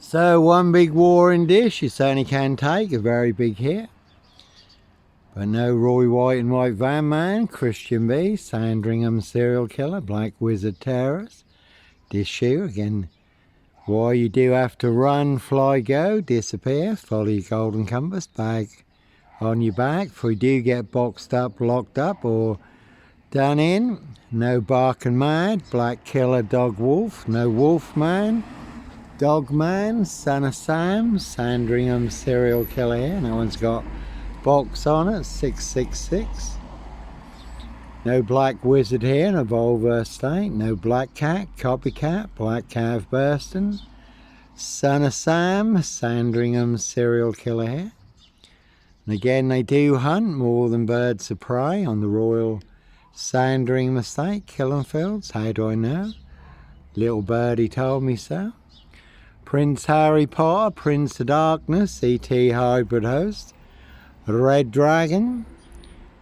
So one big warring dish, you certainly can take a very big hit. But no Roy White and White Van Man, Christian B, Sandringham serial killer, Black Wizard terrorist, dish shoe again. Why you do have to run, fly, go, disappear, follow your golden compass, bag on your back, for you do get boxed up, locked up, or done in. No barking mad, Black Killer Dog Wolf, no Wolf Man, Dog Man, Son of Sam, Sandringham serial killer here. That one's got box on it, 666. No Black Wizard here, no Volvo Estate. No Black Cat, Copycat, Black Calf Burston, Son of Sam, Sandringham serial killer here. And again, they do hunt more than birds of prey on the Royal Sandringham Estate, Killenfields. How do I know? Little birdie told me so. Prince Harry Potter, Prince of Darkness, E.T. Hybrid Host, Red Dragon,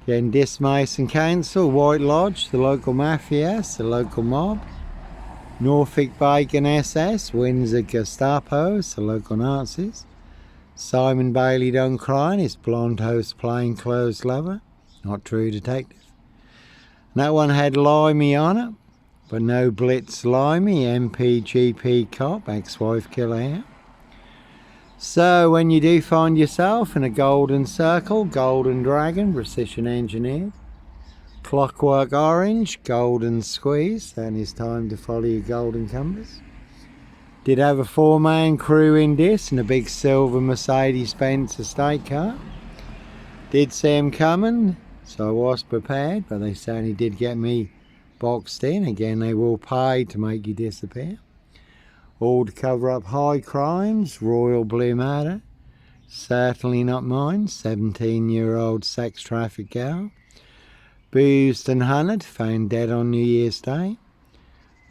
again Dismason Council, White Lodge, the local mafia, the local mob, Norfolk Bacon SS, Windsor Gestapos, the local Nazis, Simon Bailey done crying, his blonde host plainclothes lover, not true detective. And that one had Limey on it, but no Blitz Limey, MPGP cop, ex-wife killer here. So when you do find yourself in a golden circle, golden dragon, precision engineered, clockwork orange, golden squeeze, then it's time to follow your golden compass. Did have a 4-man crew in this and a big silver Mercedes-Benz estate car. Did see him coming, so I was prepared, but they certainly did get me boxed in. Again, they will pay to make you disappear. All to cover up high crimes, royal blue murder, certainly not mine, 17-year-old sex traffic girl, boozed and hunted, found dead on New Year's Day,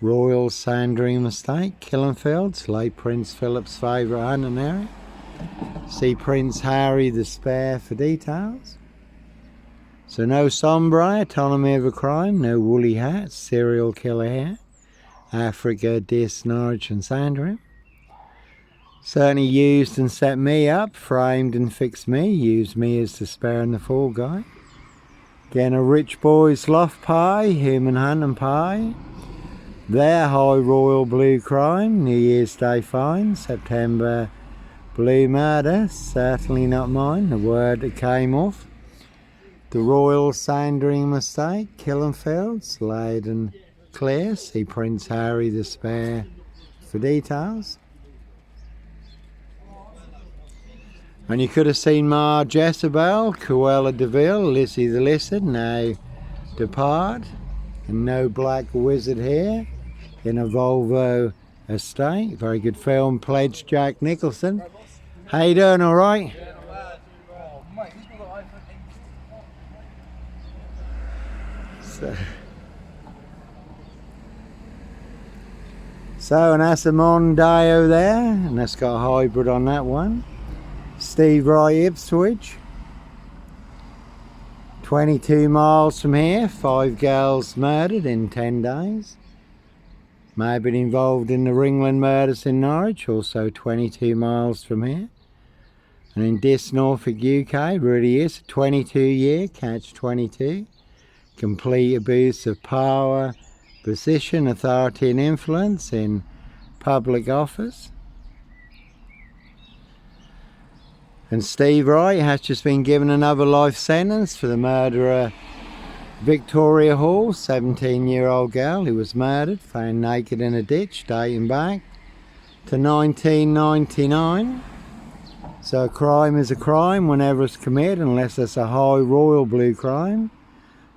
Royal Sandringham Estate, Killenfields, late Prince Philip's favourite hunting area. See Prince Harry the Spare for details. So no sombre, autonomy of a crime, no woolly hat, serial killer here. Africa, Dis, Norwich and Sandringham. Certainly used and set me up, framed and fixed me, used me as the spare and the fall guy. Again, a rich boy's loft pie, human hunting pie. Their high royal blue crime, New Year's Day fine, September blue murder, certainly not mine, the word that came off. The Royal Sandringham Estate, Killenfields, laid and clear. See Prince Harry the Spare for details. And you could have seen Ma Jezebel, Cruella de Vil, Lizzie the Lizard, now depart. And no Black Wizard here in a Volvo Estate. Very good film, pledged Jack Nicholson. How you doing, all right? So, and that's a Mondeo there, and that's got a hybrid on that one. Steve Wright, Ipswich. 22 miles from here, 5 girls murdered in 10 days. May have been involved in the Ringland murders in Norwich, also 22 miles from here. And in Dis, Norfolk, UK, really is a 22-year, catch 22. Complete abuse of power, position, authority and influence in public office. And Steve Wright has just been given another life sentence for the murderer Victoria Hall, 17-year-old girl who was murdered, found naked in a ditch dating back to 1999. So a crime is a crime whenever it's committed, unless it's a high royal blue crime.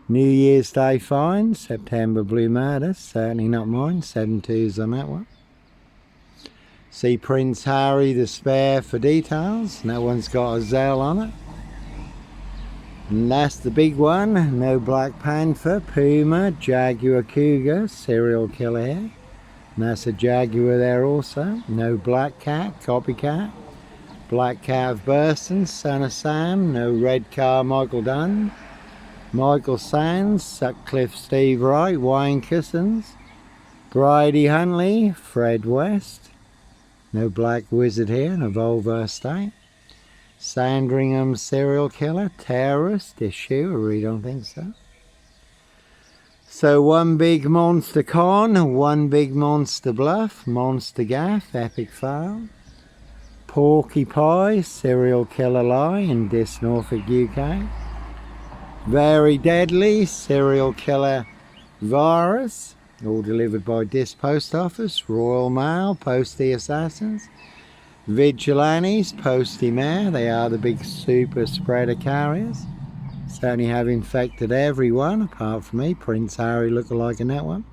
New Year's Day fine, September blue murder, certainly not mine, 7-2s on that one. See Prince Harry the Spare for details, and that one's got a Zell on it. And that's the big one, no Black Panther, Puma, Jaguar Cougar, serial killer here. And that's a Jaguar there also, no Black Cat, Copycat, Black Calf Burston, Son of Sam, no Red Car Michael Dunn, Michael Sands, Sutcliffe Steve Wright, Wayne Kissons, Brady Huntley, Fred West, No black wizard here, no Volvo estate. Sandringham serial killer, terrorist issue, I really don't think so. So one big monster con, one big monster bluff, monster gaff, epic fail. Porky Pie, serial killer lie in this Norfolk, UK. Very deadly, serial killer virus, all delivered by this post office. Royal Mail, postie assassins. Vigilantes, postie mare, they are the big super spreader carriers. Certainly have infected everyone, apart from me. Prince Harry lookalike in that one.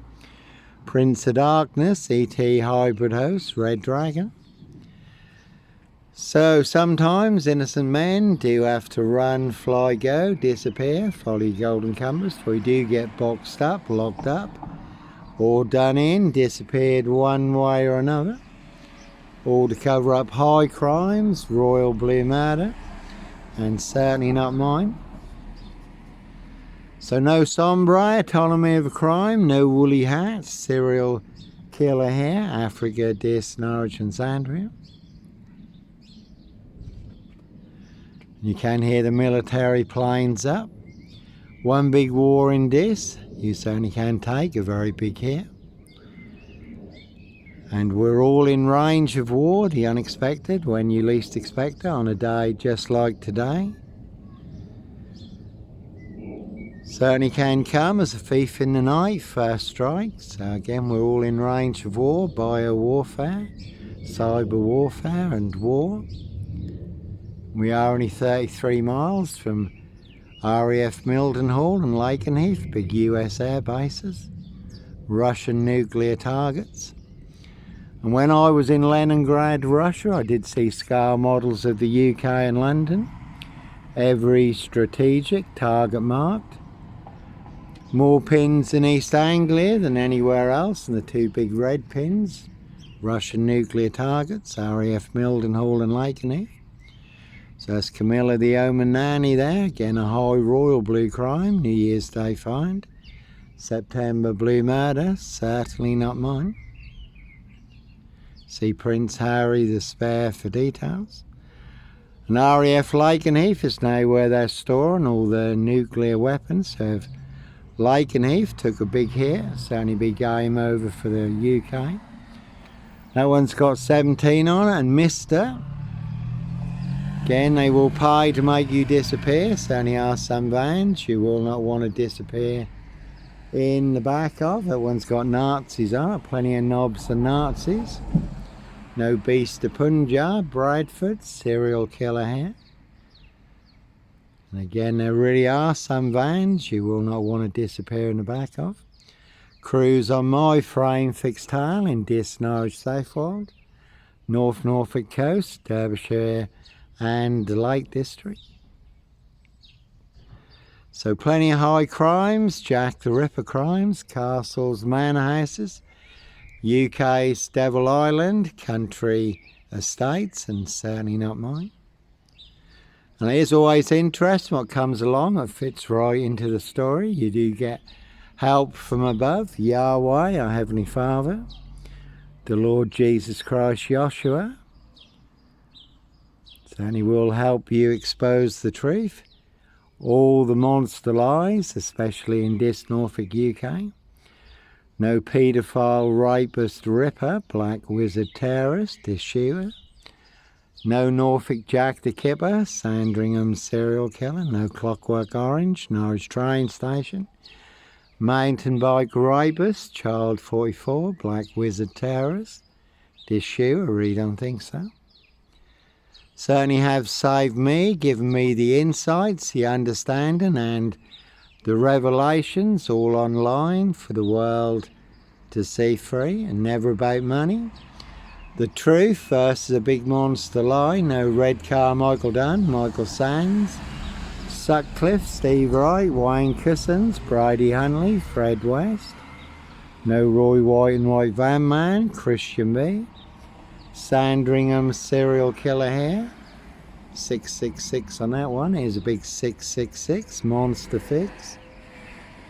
Prince of Darkness, ET hybrid host, Red Dragon. So sometimes innocent men do have to run, fly, go, disappear, follow your golden compass. We do get boxed up, locked up, or done in, disappeared one way or another. All to cover up high crimes, royal blue murder, and certainly not mine. So no sombre, autonomy of a crime, no woolly hats, serial killer hair, Africa, Dis, Norwich and Sandria. You can hear the military planes up. One big war in this, you certainly can take a very big hit. And we're all in range of war, the unexpected, when you least expect it, on a day just like today. Certainly can come as a thief in the night, first strike. So again, we're all in range of war, bio-warfare, cyber warfare and war. We are only 33 miles from RAF Mildenhall and Lakenheath, big US air bases, Russian nuclear targets. And when I was in Leningrad, Russia, I did see scale models of the UK and London. Every strategic target marked. More pins in East Anglia than anywhere else, and the two big red pins, Russian nuclear targets, RAF Mildenhall and Lakenheath. So that's Camilla the Omen Nanny there, again a high royal blue crime, New Year's Day find. September blue murder, certainly not mine. See Prince Harry the spare for details. And RAF Lakenheath is now where they're storing all the nuclear weapons. So if Lakenheath took a big hit, certainly be game over for the UK. That one's got 17 on it, and Mr. Again, they will pay to make you disappear. Certainly are some vans you will not want to disappear in the back of. That one's got Nazis on it, plenty of NOBS and Nazis. No Beast of Punjab, Bradford, serial killer here. And again, there really are some vans you will not want to disappear in the back of. Cruise on my frame fixed tail in Dis Norwich Safewold, North Norfolk Coast, Derbyshire and the Lake District. So plenty of high crimes, Jack the Ripper crimes, castles, manor houses, UK's Devil Island, country estates, and certainly not mine. And it is always interesting what comes along, it fits right into the story. You do get help from above, Yahweh, our Heavenly Father, the Lord Jesus Christ, Joshua. Certainly will help you expose the truth. All the monster lies, especially in this Norfolk, UK. No paedophile, rapist, ripper, black wizard terrorist, issuer. No Norfolk Jack the Kipper, Sandringham serial killer. No Clockwork Orange, Norwich train station. Mountain bike rapist, child 44, black wizard terrorist. Issuer, I really don't think so. Certainly have saved me, given me the insights, the understanding and the revelations all online for the world to see free and never about money. The truth versus a big monster lie. No red car Michael Dunn, Michael Sands, Sutcliffe, Steve Wright, Wayne Cousins, Brady Hunley, Fred West. No Roy White and White Van Man, Christian B. Sandringham serial killer here, 666 on that one. Here's a big 666 monster fix.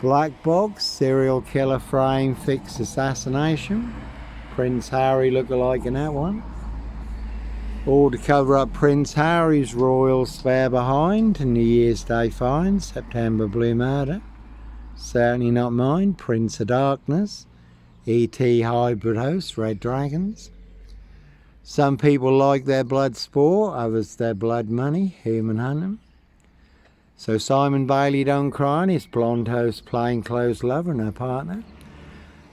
Black box serial killer frame fix assassination. Prince Harry lookalike in that one. All to cover up Prince Harry's royal spare behind. New Year's Day fine, September blue murder. Certainly not mine. Prince of Darkness. E.T. hybrid host, red dragons. Some people like their blood sport, others their blood money, human hunting. So Simon Bailey don't cry, and his blonde host plainclothes lover and her partner.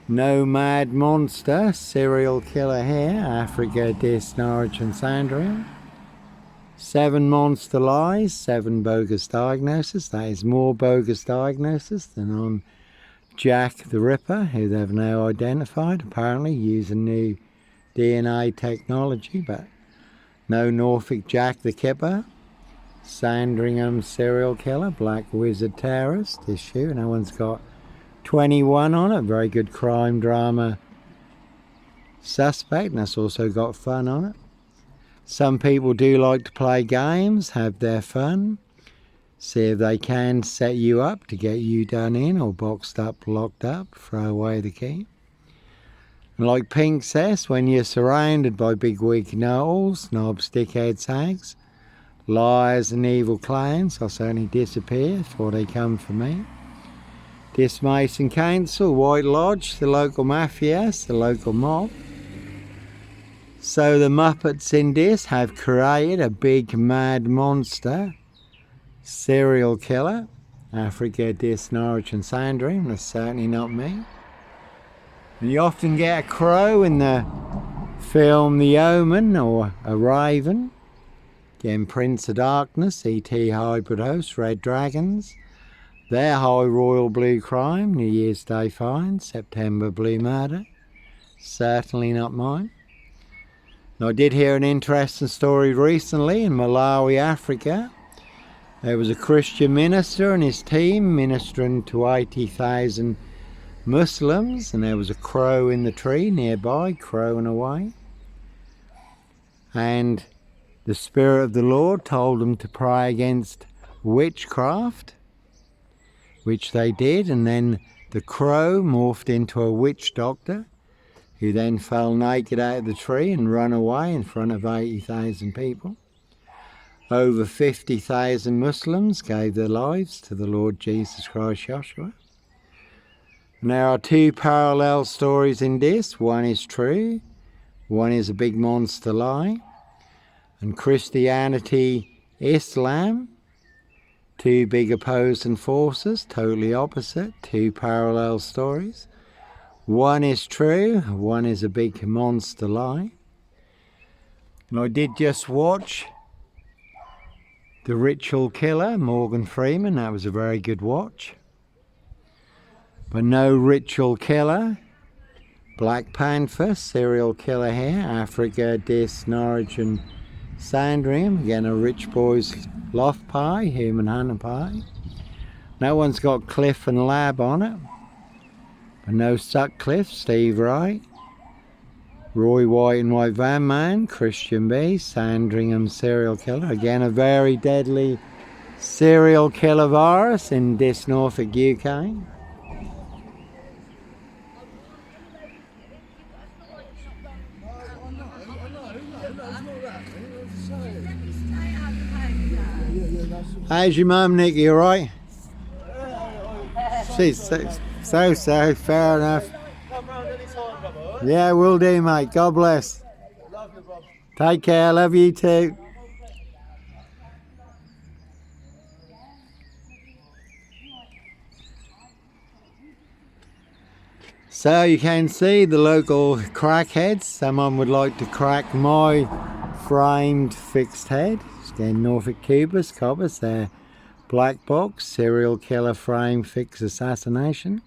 Nomad monster, serial killer here, Africa, Dis, Norwich and Sandringham. 7 monster lies, 7 bogus diagnoses. That is more bogus diagnosis than on Jack the Ripper, who they've now identified, apparently using new DNA technology, but no Norfolk Jack the Kipper. Sandringham serial killer, black wizard terrorist issue. No one's got 21 on it. Very good crime drama suspect, and that's also got fun on it. Some people do like to play games, have their fun, see if they can set you up to get you done in or boxed up, locked up, throw away the key. And like Pink says, when you're surrounded by big wig know-alls, knobs, dickheads, hags, liars and evil clowns, I'll certainly disappear before they come for me. Dis Mason Council, White Lodge, the local mafias, the local mob. So the Muppets in this have created a big mad monster, serial killer, Africa, Dis, Norwich and Sandringham. That's certainly not me. And you often get a crow in the film The Omen, or a raven. Again, Prince of Darkness, E.T. hybrid host, red dragons. Their high royal blue crime, New Year's Day fine, September blue murder. Certainly not mine. And I did hear an interesting story recently in Malawi, Africa. There was a Christian minister and his team ministering to 80,000 Muslims, and there was a crow in the tree nearby, crowing away. And the Spirit of the Lord told them to pray against witchcraft, which they did, and then the crow morphed into a witch doctor, who then fell naked out of the tree and ran away in front of 80,000 people. Over 50,000 Muslims gave their lives to the Lord Jesus Christ Joshua. And there are 2 parallel stories in this. One is true, one is a big monster lie. And Christianity, Islam, 2 big opposing forces, totally opposite, 2 parallel stories. One is true, one is a big monster lie. And I did just watch The Ritual Killer, Morgan Freeman. That was a very good watch. But no ritual killer. Black Panther, serial killer here, Africa, Dis, Norwich and Sandringham. Again, a rich boy's BLUFF pie, human hunter pie. No one's got Cliff and Lab on it. But no Sutcliffe, Steve Wright. Roy White and White Van Man, Christian B, Sandringham serial killer. Again, a very deadly serial killer virus in Dis, Norfolk, UK. How's your mum, Nicky, you alright? She's so, fair enough. Yeah, will do, mate. God bless. Take care, love you too. So you can see the local crackheads. Someone would like to crack my framed fixed head. Again, Norfolk Cubers, coppers, their black box, serial killer frame fix assassination.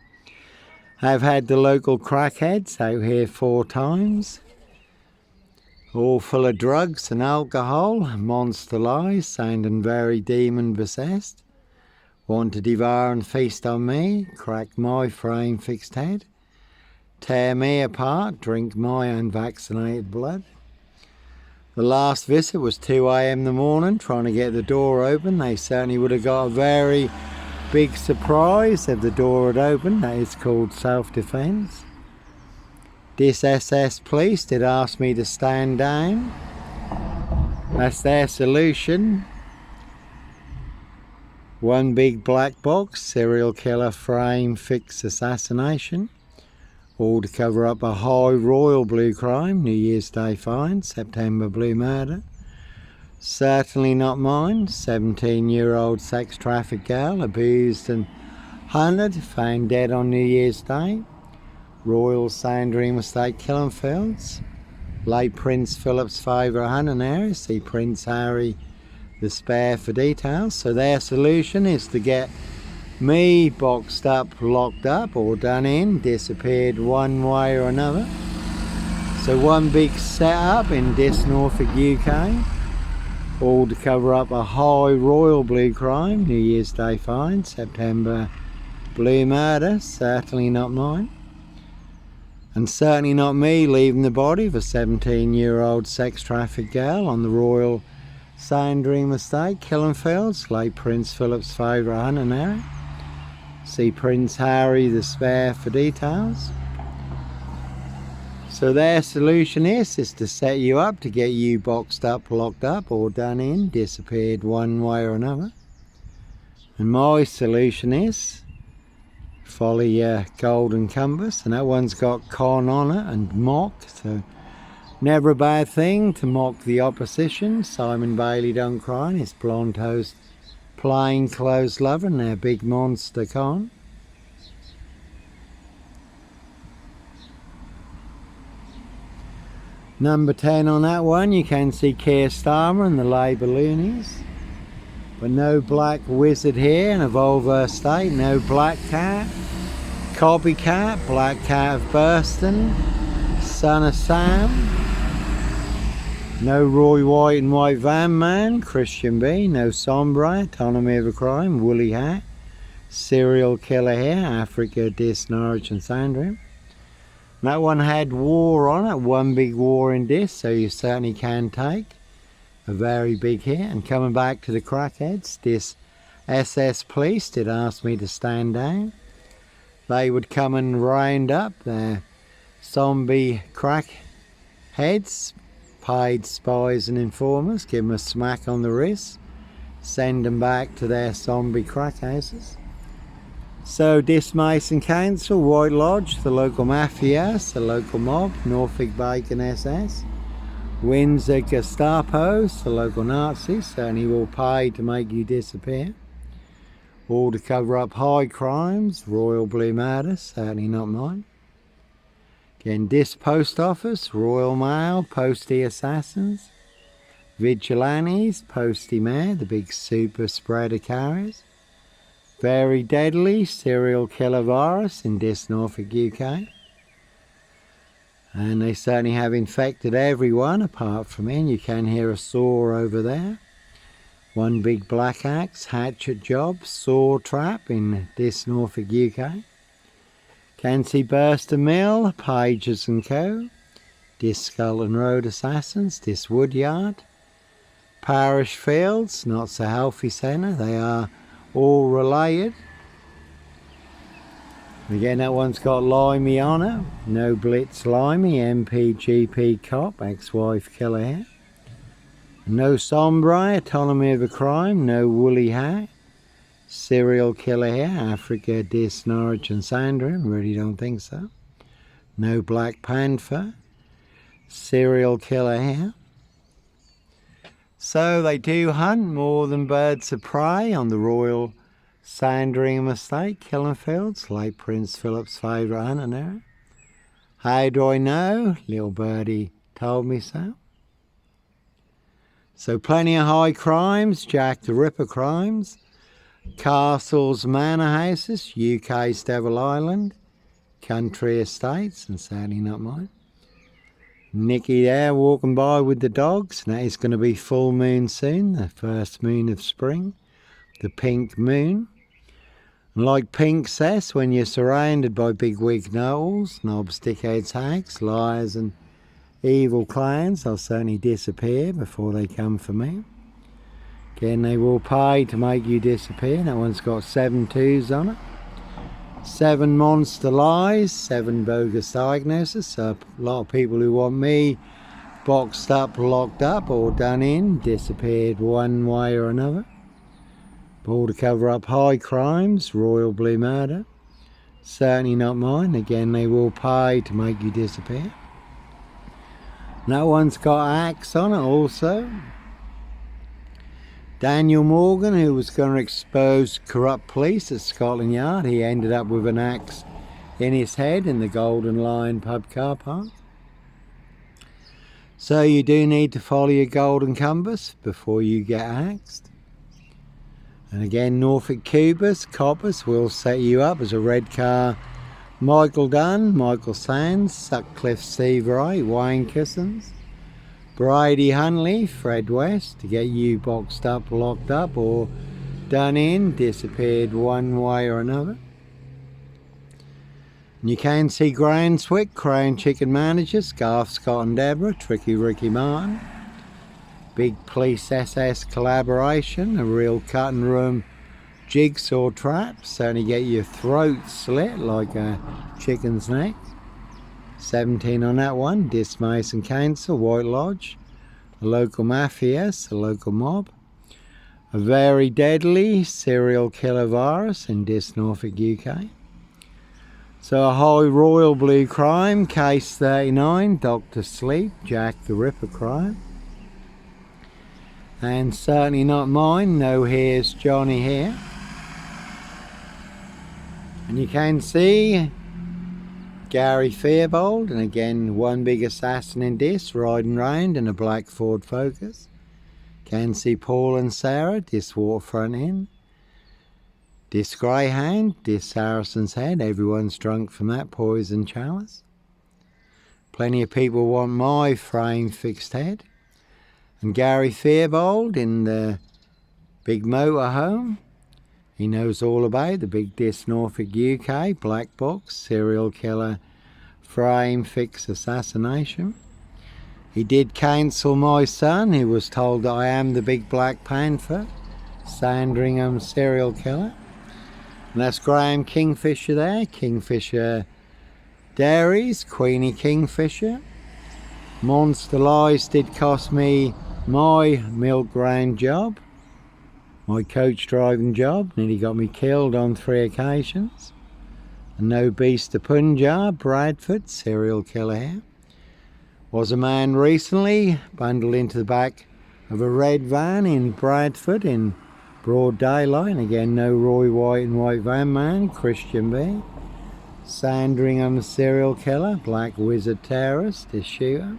I've had the local crackheads out here 4 times. All full of drugs and alcohol, monster lies, sounding very demon possessed. Want to devour and feast on me, crack my frame fixed head. Tear me apart, drink my unvaccinated blood. The last visit was 2 a.m. in the morning, trying to get the door open. They certainly would have got a very big surprise if the door had opened. That is called self-defense. This SS police did ask me to stand down. That's their solution. One big black box, serial killer frame fix assassination. All to cover up a high royal blue crime, New Year's Day find, September blue murder. Certainly not mine. 17-year-old sex trafficked girl, abused and hunted, found dead on New Year's Day. Royal Sandringham Estate, Killenfields. Late Prince Philip's favourite hunting area. See Prince Harry the spare for details. So their solution is to get me boxed up, locked up, or done in, disappeared one way or another. So one big setup in Norfolk, UK. All to cover up a high royal blue crime, New Year's Day find, September blue murder, certainly not mine. And certainly not me leaving the body of a 17-year-old sex trafficked girl on the Royal Sandringham Estate, Killenfields, late Prince Philip's favourite hunting area. See Prince Harry the spare for details. So their solution is to set you up, to get you boxed up, locked up, or done in, disappeared one way or another. And my solution is follow your golden compass, and that one's got con on it and mock, so never a bad thing to mock the opposition. Simon Bailey don't cry, and his blonde toast plain clothes lover and their big monster con. Number 10 on that one, you can see Keir Starmer and the Labour loonies. But no black wizard here in a Volvo estate, no black cat, copycat, black cat of Burston, son of Sam. No Roy White and White Van Man, Christian B, no Sombre, Autonomy of a Crime, Woolly Hat, serial killer here, Africa, Dis, Norwich and Sandringham. That one had war on it, one big war in this, so you certainly can take a very big hit. And coming back to the crackheads, this SS police did ask me to stand down. They would come and round up their zombie crackheads, paid spies and informers, give them a smack on the wrist, send them back to their zombie crack houses. So this Mason Council, White Lodge, the local mafias, the local mob, Norfolk Bacon SS, Windsor Gestapos, the local Nazis, certainly will pay to make you disappear. All to cover up high crimes, Royal Blue Murder, certainly not mine. Again, this post office, Royal Mail, Postie Assassins, Vigilantes, Postie Mare, the big super spreader carriers. Very deadly serial killer virus in Norfolk, UK. And they certainly have infected everyone apart from me. You can hear a saw over there. One big black axe, hatchet job, saw trap in Norfolk, UK. Can see Burster Mill, Pages and Co. Skull and Road Assassins, Woodyard. Parish Fields, not so healthy centre, they are all related. Again, that one's got Limey on it. No Blitz Limey, MPGP cop, ex-wife killer here. No Sombre, Autonomy of a Crime, no Woolly Hat. Serial killer here, Africa, Dis, Norwich and Sandringham, really don't think so. No Black Panther. Serial killer here. So they do hunt more than birds of prey on the Royal Sandringham Estate, Killenfields, late Prince Philip's favourite hunting area. How do I know? Little birdie told me so. So plenty of high crimes, Jack the Ripper crimes, castles, manor houses, UK's Devil Island, country estates, and sadly not mine. Nicky there walking by with the dogs. Now it's going to be full moon soon, the first moon of spring, the pink moon. And like Pink says, when you're surrounded by big wig know-alls, knobs, dickheads, hags, liars and evil clowns, they'll certainly disappear before they come for me. Again, they will pay to make you disappear. That one's got 7 2s on it. 7 monster lies, 7 bogus diagnoses. So a lot of people who want me boxed up, locked up, or done in, disappeared one way or another. All to cover up high crimes, royal blue murder. Certainly not mine. Again, they will pay to make you disappear. No one's got axe on it also. Daniel Morgan, who was going to expose corrupt police at Scotland Yard, he ended up with an axe in his head in the Golden Lion pub car park. So you do need to follow your golden compass before you get axed. And again, Norfolk coppers will set you up as a red car. Michael Dunn, Michael Sands, Sutcliffe Seabright, Wayne Kissons, Brady Hunley, Fred West, to get you boxed up, locked up, or done in, disappeared one way or another. And you can see Graham Swick, Crown Chicken Managers, Garth Scott and Deborah, Tricky Ricky Martin. Big police SS collaboration, a real cutting room jigsaw trap, certainly get your throat slit like a chicken's neck. 17 on that one. Dis Mason Council, White Lodge, a local mafias, a local mob. A very deadly serial killer virus in Dis Norfolk, UK. So a high royal blue crime, case 39, Dr. Sleep, Jack the Ripper crime. And certainly not mine, no here's Johnny here. And you can see Gary Fearbold, and again one big assassin in this, riding round in a black Ford Focus. Can see Paul and Sarah, this waterfront inn. This Greyhound, this Saracens Head, everyone's drunk from that poison chalice. Plenty of people want my frame fixed head. And Gary Fearbold in the big motorhome. He knows all about the big Dis Norfolk UK, black box, serial killer, frame fix assassination. He did cancel my son, who was told that I am the big Black Panther, Sandringham serial killer. And that's Graham Kingfisher there, Kingfisher Dairies, Queenie Kingfisher. Monster Lies did cost me my milk round job. My coach driving job nearly got me killed on 3 occasions. And NOBS to Punjab, Bradford, serial killer here. Was a man recently bundled into the back of a red van in Bradford in broad daylight. And again, no Roy White and White Van Man, Christian B. Sandringham serial killer, Black Wizard terrorist, this shooter.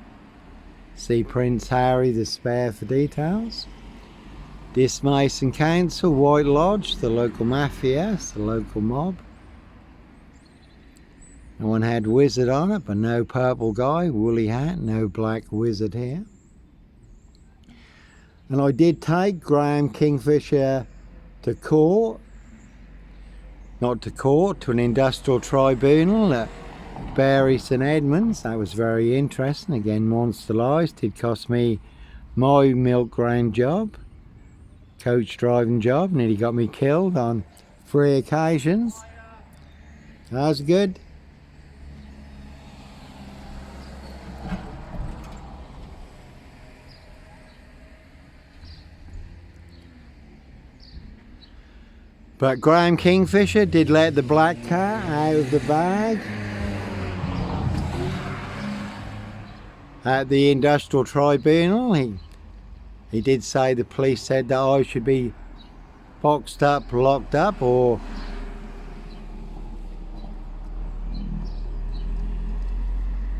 See Prince Harry the Spare for details. Dis Mason Council, White Lodge, the local mafias, the local mob. No one had wizard on it, but no purple guy, woolly hat, no black wizard here. And I did take Graham Kingfisher to court. Not to court, to an industrial tribunal at Bury St Edmunds. That was very interesting. Again, Monster Lies did cost me my milk round job. Coach driving job, nearly got me killed on 3 occasions. That was good. But Graham Kingfisher did let the black cat out of the bag at the industrial tribunal. He did say, the police said that I should be boxed up, locked up, or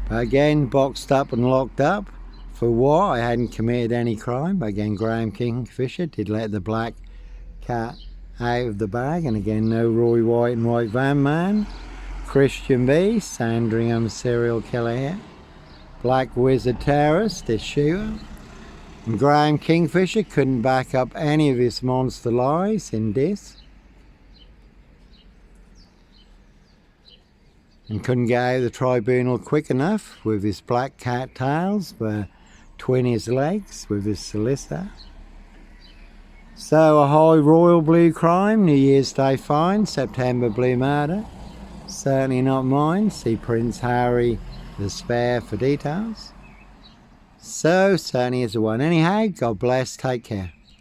again boxed up and locked up. For what? I hadn't committed any crime. But again, Graham Kingfisher did let the black cat out of the bag. And again, no Roy White and White Van Man, Christian B, Sandringham serial killer here, Black Wizard terrorist, this shooter. And Graham Kingfisher couldn't back up any of his monster lies in this. And couldn't get out of the tribunal quick enough with his black cat tails between his legs with his solicitor. So a high royal blue crime, New Year's Day fine, September blue murder. Certainly not mine. See Prince Harry the Spare for details. So, certainly is the one. Anyhow, God bless. Take care.